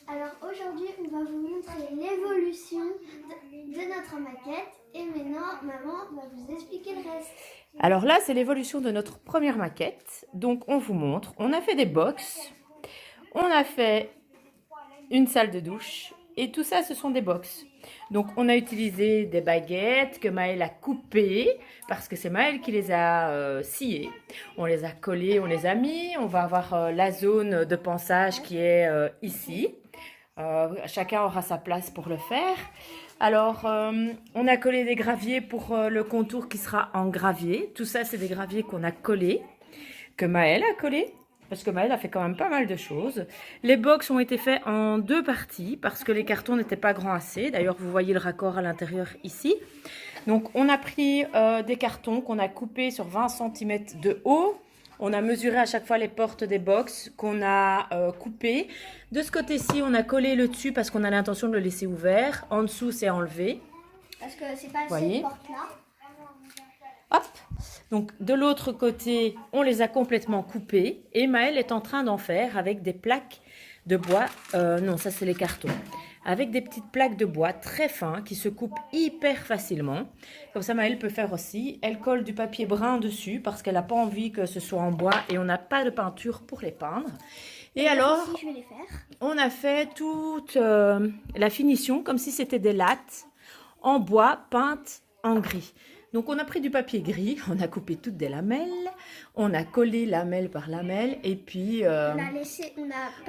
Alors aujourd'hui, on va vous montrer l'évolution de notre maquette et maintenant, maman va vous expliquer le reste. Alors là, c'est l'évolution de notre première maquette. Donc on vous montre, on a fait des box, on a fait une salle de douche et tout ça, ce sont des box. Donc on a utilisé des baguettes que Maëlle a coupées parce que c'est Maëlle qui les a sciées. On les a collées, on les a mis. On va avoir la zone de pansage qui est ici. Chacun aura sa place pour le faire. Alors, on a collé des graviers pour le contour qui sera en gravier. Tout ça, c'est des graviers qu'on a collés, que Maëlle a collés, parce que Maëlle a fait quand même pas mal de choses. Les box ont été faits en deux parties, parce que les cartons n'étaient pas grands assez. D'ailleurs, vous voyez le raccord à l'intérieur ici. Donc, on a pris des cartons qu'on a coupés sur 20 cm de haut. On a mesuré à chaque fois les portes des box qu'on a coupées. De ce côté-ci, on a collé le dessus parce qu'on a l'intention de le laisser ouvert. En dessous, c'est enlevé. Parce que c'est pas Voyez. cette porte-là. Hop. Donc, de l'autre côté, on les a complètement coupés. Et Maëlle est en train d'en faire avec des plaques de bois. Non, ça, c'est les cartons. Avec des petites plaques de bois très fins qui se coupent hyper facilement. Comme ça, Maëlle peut faire aussi. Elle colle du papier brun dessus parce qu'elle n'a pas envie que ce soit en bois et on n'a pas de peinture pour les peindre. Et alors, Ici, je vais les faire. on a fait toute la finition comme si c'était des lattes en bois peintes en gris. Donc, on a pris du papier gris, on a coupé toutes des lamelles, on a collé lamelle par lamelle et puis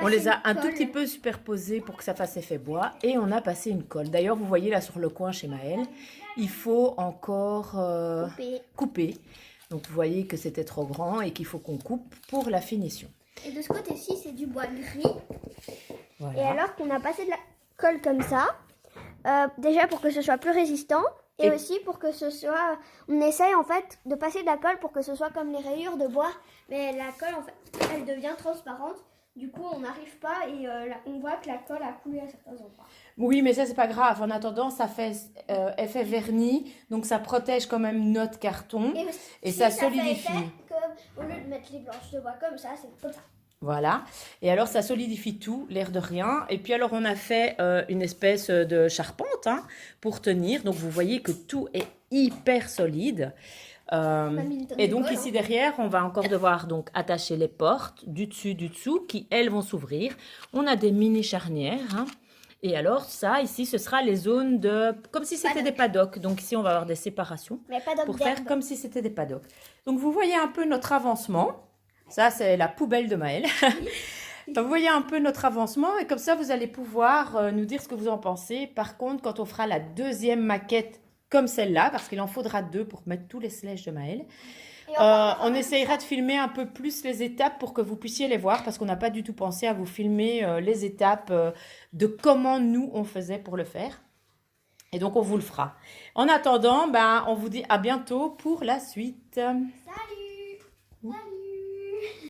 on les a un tout petit peu superposées pour que ça fasse effet bois et on a passé une colle. D'ailleurs, vous voyez là sur le coin chez Maëlle, il faut encore couper. Donc, vous voyez que c'était trop grand et qu'il faut qu'on coupe pour la finition. Et de ce côté-ci, c'est du bois gris. Voilà. Et alors qu'on a passé de la colle comme ça, déjà pour que ce soit plus résistant. Et aussi pour que ce soit, on essaye en fait de passer de la colle pour que ce soit comme les rayures de bois, mais la colle en fait, elle devient transparente. Du coup, on n'arrive pas et on voit que la colle a coulé à certains endroits. Oui, mais ça c'est pas grave. En attendant, ça fait effet vernis, donc ça protège quand même notre carton et ça solidifie. Fait effet que, au lieu de mettre les blanches de bois comme ça, c'est comme ça. Voilà, et alors ça solidifie tout, l'air de rien. Et puis alors on a fait une espèce de charpente pour tenir. Donc vous voyez que tout est hyper solide. Et donc ici derrière, on va encore devoir donc attacher les portes du dessous qui elles vont s'ouvrir. On a des mini charnières. Et alors ça ici, ce sera les zones de comme si c'était des paddocks. Donc ici on va avoir des séparations pour faire comme si c'était des paddocks. Donc vous voyez un peu notre avancement. Ça, c'est la poubelle de Maëlle. Donc, vous voyez un peu notre avancement et comme ça, vous allez pouvoir nous dire ce que vous en pensez. Par contre, quand on fera la deuxième maquette comme celle-là, parce qu'il en faudra deux pour mettre tous les sledges de Maëlle, on essayera de filmer un peu plus les étapes pour que vous puissiez les voir parce qu'on n'a pas du tout pensé à vous filmer les étapes de comment nous, on faisait pour le faire. Et donc, on vous le fera. En attendant, on vous dit à bientôt pour la suite. Salut! Salut!